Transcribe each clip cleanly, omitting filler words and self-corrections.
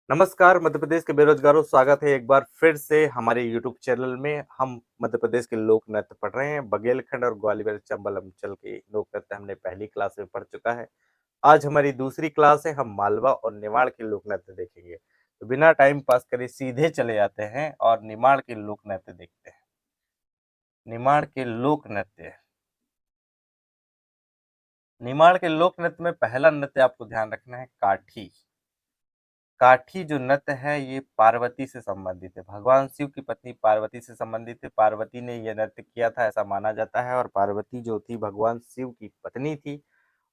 नमस्कार मध्य प्रदेश के बेरोजगारों, स्वागत है एक बार फिर से हमारे यूट्यूब चैनल में। हम मध्य प्रदेश के लोक नृत्य पढ़ रहे हैं। बघेलखंड और ग्वालियर चंबल अंचल के लोक नृत्य हमने पहली क्लास में पढ़ चुका है। आज हमारी दूसरी क्लास है। हम मालवा और निमाड़ के लोक नृत्य देखेंगे। तो बिना टाइम पास करे सीधे चले जाते हैं और निमाड़ के लोक नृत्य देखते हैं। निमाड़ के लोक नृत्य। निमाड़ के लोक नृत्य में पहला नृत्य आपको ध्यान रखना है, काठी। काठी जो नृत्य है ये पार्वती से संबंधित है। भगवान शिव की पत्नी पार्वती से संबंधित है। पार्वती ने यह नृत्य किया था ऐसा माना जाता है। और पार्वती जो थी भगवान शिव की पत्नी थी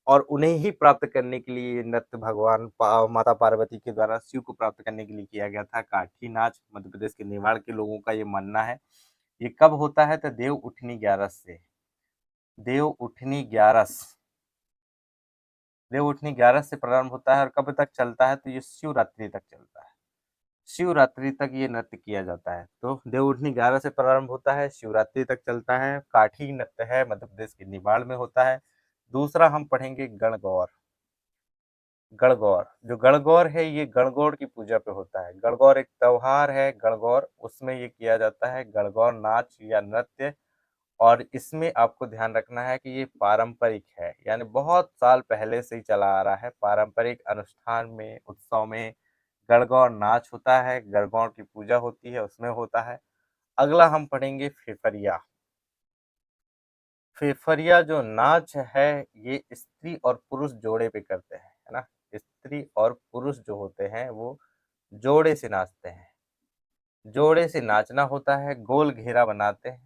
और उन्हें ही प्राप्त करने के लिए ये नृत्य माता पार्वती के द्वारा शिव को प्राप्त करने के लिए किया गया था। काठी नाच मध्य प्रदेश के निमाड़ के लोगों का ये मानना है। ये कब होता है तो देव उठनी ग्यारस से। देव उठनी ग्यारस देव उठनी ग्यारस से प्रारंभ होता है और कब तक चलता है तो ये शिवरात्रि तक चलता है। शिवरात्रि तक ये नृत्य किया जाता है। तो देवउठनी 11 से प्रारंभ होता है, शिवरात्रि तक चलता है। काठी नृत्य है, मध्य प्रदेश के निमाड़ में होता है। दूसरा हम पढ़ेंगे गणगौर। गणगौर जो गणगौर है ये गणगौर की पूजा पे होता है। गणगौर एक त्योहार है। गणगौर उसमें ये किया जाता है गणगौर नाच या नृत्य। और इसमें आपको ध्यान रखना है कि ये पारंपरिक है, यानी बहुत साल पहले से ही चला आ रहा है। पारंपरिक अनुष्ठान में, उत्सव में गणगौर नाच होता है, गणगौर की पूजा होती है, उसमें होता है। अगला हम पढ़ेंगे फेफरिया। फेफरिया जो नाच है ये स्त्री और पुरुष जोड़े पे करते हैं, है ना। स्त्री और पुरुष जो होते हैं वो जोड़े से नाचते हैं। जोड़े से नाचना होता है, गोल घेरा बनाते हैं।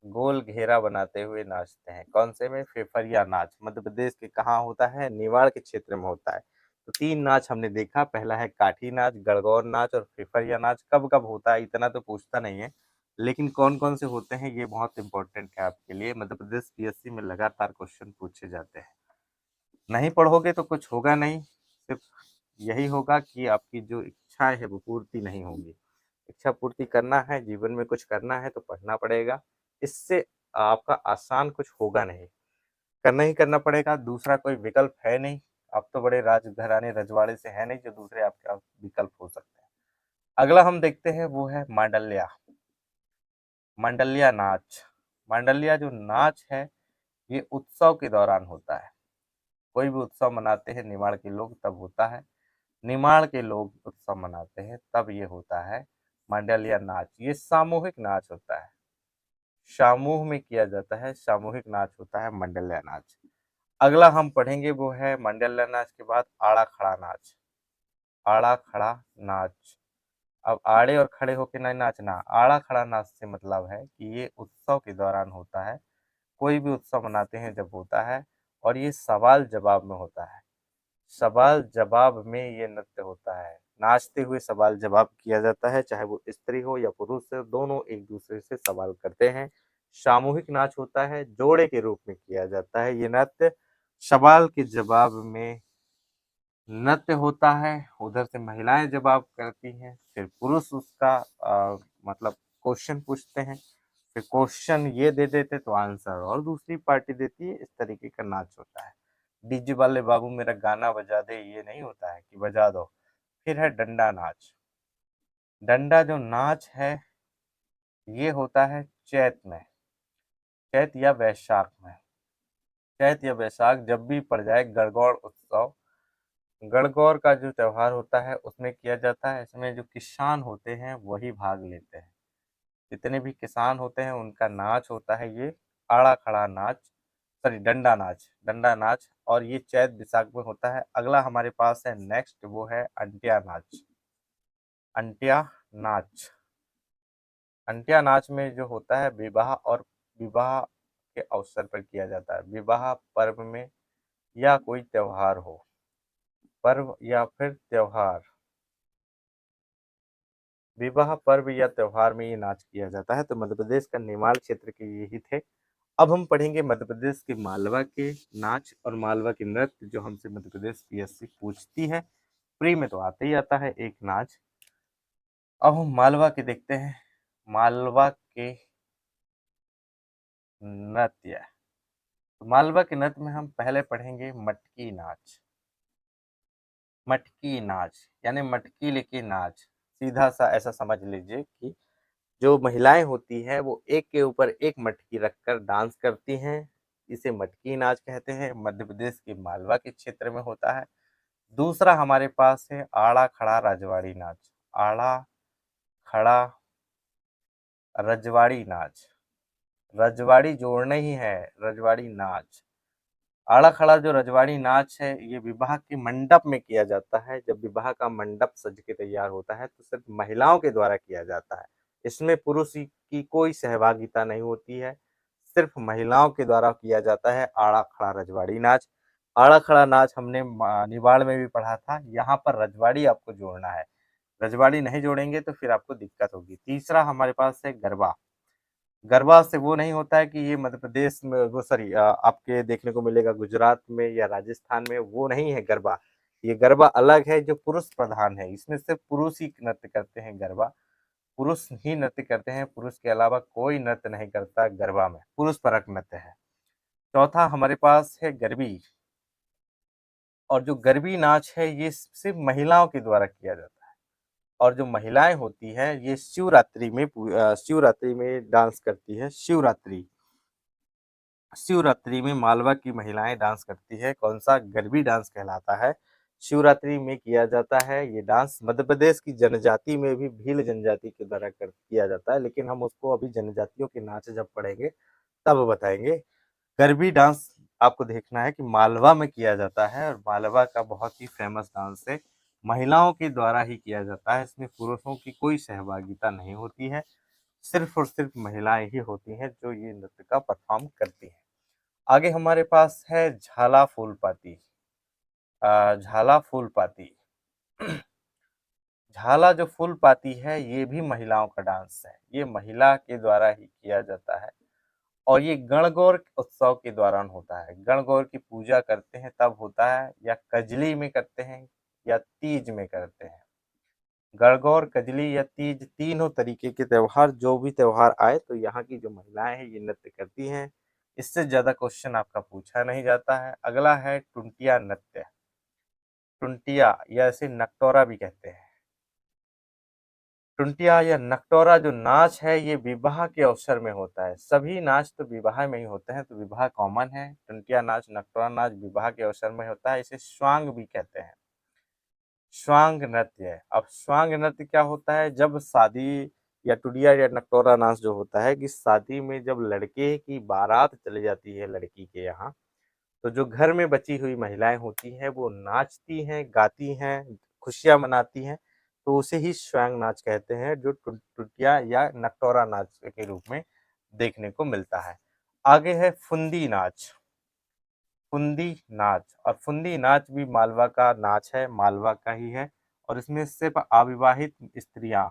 गोल घेरा बनाते हुए नाचते हैं। कौन से में? फेफरिया नाच। मध्य प्रदेश के कहाँ होता है? निवाड़ के क्षेत्र में होता है। तो तीन नाच हमने देखा। पहला है काठी नाच, गणगौर नाच और फेफरिया नाच। कब कब होता है इतना तो पूछता नहीं है, लेकिन कौन कौन से होते हैं ये बहुत इंपॉर्टेंट है आपके लिए। मध्य प्रदेश पीएससी में लगातार क्वेश्चन पूछे जाते हैं। नहीं पढ़ोगे तो कुछ होगा नहीं, सिर्फ यही होगा कि आपकी जो इच्छा है वो पूर्ति नहीं होगी। इच्छा पूर्ति करना है, जीवन में कुछ करना है तो पढ़ना पड़ेगा। इससे आपका आसान कुछ होगा नहीं, करना ही करना पड़ेगा। दूसरा कोई विकल्प है नहीं। आप तो बड़े राजघराने रजवाड़े से है नहीं जो दूसरे आपके विकल्प हो सकते हैं। अगला हम देखते हैं वो है मांडल्या। मांडल्या नाच। मांडल्या जो नाच है ये उत्सव के दौरान होता है। कोई भी उत्सव मनाते हैं निमाड़ के लोग तब होता है। निमाड़ के लोग उत्सव मनाते हैं तब ये होता है मांडल्या नाच। ये सामूहिक नाच होता है, समूह में किया जाता है, सामूहिक नाच होता है मंडल्या नाच। अगला हम पढ़ेंगे वो है मंडल्या नाच के बाद आड़ा खड़ा नाच। आड़ा खड़ा नाच। अब आड़े और खड़े होके नहीं नाचना। आड़ा खड़ा नाच से मतलब है कि ये उत्सव के दौरान होता है। कोई भी उत्सव मनाते हैं जब होता है। और ये सवाल जवाब में होता है। सवाल जवाब में ये नृत्य होता है। नाचते हुए सवाल जवाब किया जाता है, चाहे वो स्त्री हो या पुरुष हो, दोनों एक दूसरे से सवाल करते हैं। सामूहिक नाच होता है, जोड़े के रूप में किया जाता है ये नृत्य। सवाल के जवाब में नृत्य होता है। उधर से महिलाएं जवाब करती हैं, फिर पुरुष उसका मतलब क्वेश्चन पूछते हैं, फिर क्वेश्चन ये दे देते तो आंसर और दूसरी पार्टी देती है। इस तरीके का नाच होता है। डीजे वाले बाबू मेरा गाना बजा दे ये नहीं होता है कि बजा दो। फिर है डंडा नाच। डंडा जो नाच है ये होता है चैत में, चैत या वैशाख में। चैत या वैशाख जब भी पड़ जाए, गणगौर उत्सव, गणगौर का जो त्योहार होता है उसमें किया जाता है। इसमें जो किसान होते हैं वही भाग लेते हैं। जितने भी किसान होते हैं उनका नाच होता है ये आड़ा खड़ा नाच, सॉरी डंडा नाच। डंडा नाच और ये चैत विशाख में होता है। अगला हमारे पास है नेक्स्ट वो है अंटिया नाच। अंटिया नाच। अंटिया नाच में जो होता है विवाह और विवाह के अवसर पर किया जाता है। विवाह पर्व में या कोई त्योहार हो, पर्व या फिर त्योहार, विवाह पर्व या त्योहार में ये नाच किया जाता है। तो मध्य प्रदेश का निमाड़ क्षेत्र के यही थे। अब हम पढ़ेंगे मध्य प्रदेश के मालवा के नाच और मालवा के नृत्य जो हमसे मध्य प्रदेश पीएससी पूछती है। प्री में तो आते ही आता है एक नाच। अब हम मालवा के देखते हैं। मालवा के नृत्य। तो मालवा के नृत्य में हम पहले पढ़ेंगे मटकी नाच। मटकी नाच यानी मटकी लेके नाच, सीधा सा ऐसा समझ लीजिए कि जो महिलाएं होती हैं वो एक के ऊपर एक मटकी रखकर डांस करती हैं। इसे मटकी नाच कहते हैं। मध्य प्रदेश के मालवा के क्षेत्र में होता है। दूसरा हमारे पास है आड़ा खड़ा रजवाड़ी नाच। आड़ा खड़ा रजवाड़ी नाच, रजवाड़ी जोड़ना ही है, रजवाड़ी नाच। आड़ा खड़ा जो रजवाड़ी नाच है ये विवाह के मंडप में किया जाता है। जब विवाह का मंडप सज के तैयार होता है तो सिर्फ महिलाओं के द्वारा किया जाता है। इसमें पुरुष की कोई सहभागिता नहीं होती है, सिर्फ महिलाओं के द्वारा किया जाता है आड़ा खड़ा रजवाड़ी नाच। आड़ा खड़ा नाच हमने निवाड़ में भी पढ़ा था। यहाँ पर रजवाड़ी आपको जोड़ना है, रजवाड़ी नहीं जोड़ेंगे तो फिर आपको दिक्कत होगी। तीसरा हमारे पास है गरबा। गरबा से वो नहीं होता है कि ये मध्य प्रदेश में वो सॉरी आपके देखने को मिलेगा गुजरात में या राजस्थान में, वो नहीं है गरबा। ये गरबा अलग है जो पुरुष प्रधान है। इसमें सिर्फ पुरुष ही नृत्य करते हैं। गरबा पुरुष ही नृत्य करते हैं, पुरुष के अलावा कोई नृत्य नहीं करता गरबा में, पुरुष परक नृत्य है। चौथा हमारे पास है गरबी। और जो गरबी नाच है ये सिर्फ महिलाओं के द्वारा किया जाता है। और जो महिलाएं होती हैं ये शिवरात्रि में डांस करती है। शिवरात्रि शिवरात्रि में मालवा की महिलाएं डांस करती है। कौन सा? गरबी डांस कहलाता है। शिवरात्रि में किया जाता है ये डांस। मध्य प्रदेश की जनजाति में भी भील जनजाति के द्वारा किया जाता है, लेकिन हम उसको अभी जनजातियों के नाच जब पढ़ेंगे तब बताएंगे। गरबी डांस आपको देखना है कि मालवा में किया जाता है और मालवा का बहुत ही फेमस डांस है। महिलाओं के द्वारा ही किया जाता है, इसमें पुरुषों की कोई सहभागिता नहीं होती है, सिर्फ और सिर्फ महिलाएं ही होती हैं जो ये नृत्य का परफॉर्म करती हैं। आगे हमारे पास है झाला फूलपाती। झाला फूलपाती झाला जो फूलपाती है ये भी महिलाओं का डांस है। ये महिला के द्वारा ही किया जाता है और ये गणगौर उत्सव के दौरान होता है। गणगौर की पूजा करते हैं तब होता है, या कजली में करते हैं या तीज में करते हैं। गणगौर, कजली या तीज तीनों तरीके के त्योहार, जो भी त्योहार आए तो यहाँ की जो महिलाएं हैं ये नृत्य करती हैं। इससे ज्यादा क्वेश्चन आपका पूछा नहीं जाता है। अगला है टुंटिया नृत्य। टुंटिया या इसे नकटोरा भी कहते हैं। टुंटिया या नकटोरा जो नाच है ये विवाह के अवसर में होता है। सभी नाच तो विवाह में ही होते हैं तो विवाह कॉमन है। टुंटिया नाच, नकटोरा नाच विवाह के अवसर में होता है। इसे स्वांग भी कहते हैं। स्वांग नृत्य। अब स्वांग नृत्य क्या होता है? जब शादी या टुडिया या नकटोरा नाच जो होता है कि शादी में जब लड़के की बारात चली जाती है लड़की के यहाँ, तो जो घर में बची हुई महिलाएं होती हैं वो नाचती हैं, गाती हैं, खुशियां मनाती हैं, तो उसे ही स्वांग नाच कहते हैं, जो टुटिया या नकटोरा नाच के रूप में देखने को मिलता है। आगे है फुंदी नाच। फुंदी नाच, और फुंदी नाच भी मालवा का नाच है, मालवा का ही है। और इसमें सिर्फ अविवाहित स्त्रियां,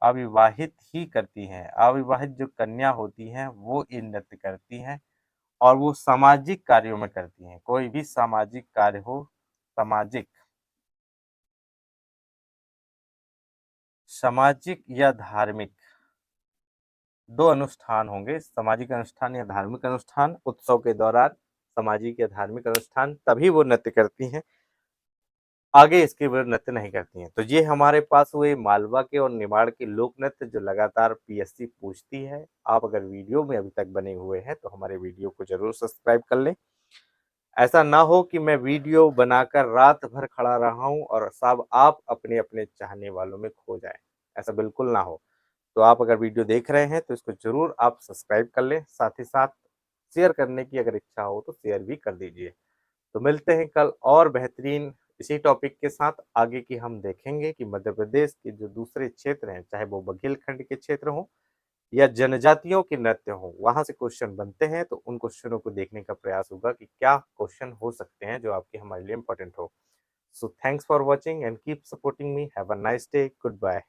अविवाहित ही करती हैं। अविवाहित जो कन्या होती हैं वो ये नृत्य करती हैं और वो सामाजिक कार्यों में करती हैं। कोई भी सामाजिक कार्य हो, सामाजिक सामाजिक या धार्मिक, दो अनुष्ठान होंगे, सामाजिक अनुष्ठान या धार्मिक अनुष्ठान। उत्सव के दौरान सामाजिक या धार्मिक अनुष्ठान, तभी वो नृत्य करती हैं, आगे इसके वो नृत्य नहीं करती हैं। तो ये हमारे पास हुए मालवा के और निमाड़ के लोक नृत्य जो लगातार पीएससी पूछती है। आप अगर वीडियो में अभी तक बने हुए हैं तो हमारे वीडियो को जरूर सब्सक्राइब कर लें। ऐसा ना हो कि मैं वीडियो बनाकर रात भर खड़ा रहा हूं और सब आप अपने अपने चाहने वालों में खो जाएं, ऐसा बिल्कुल ना हो। तो आप अगर वीडियो देख रहे हैं तो इसको जरूर आप सब्सक्राइब कर लें, साथ ही साथ शेयर करने की अगर इच्छा हो तो शेयर भी कर दीजिए। तो मिलते हैं कल और बेहतरीन इसी टॉपिक के साथ। आगे की हम देखेंगे कि मध्य प्रदेश के जो दूसरे क्षेत्र हैं, चाहे वो बघेलखंड के क्षेत्र हों या जनजातियों के नृत्य हो, वहां से क्वेश्चन बनते हैं तो उन क्वेश्चनों को देखने का प्रयास होगा कि क्या क्वेश्चन हो सकते हैं जो आपके हमारे लिए इंपॉर्टेंट हो। So thanks for watching and keep supporting me. Have a nice day. Good bye.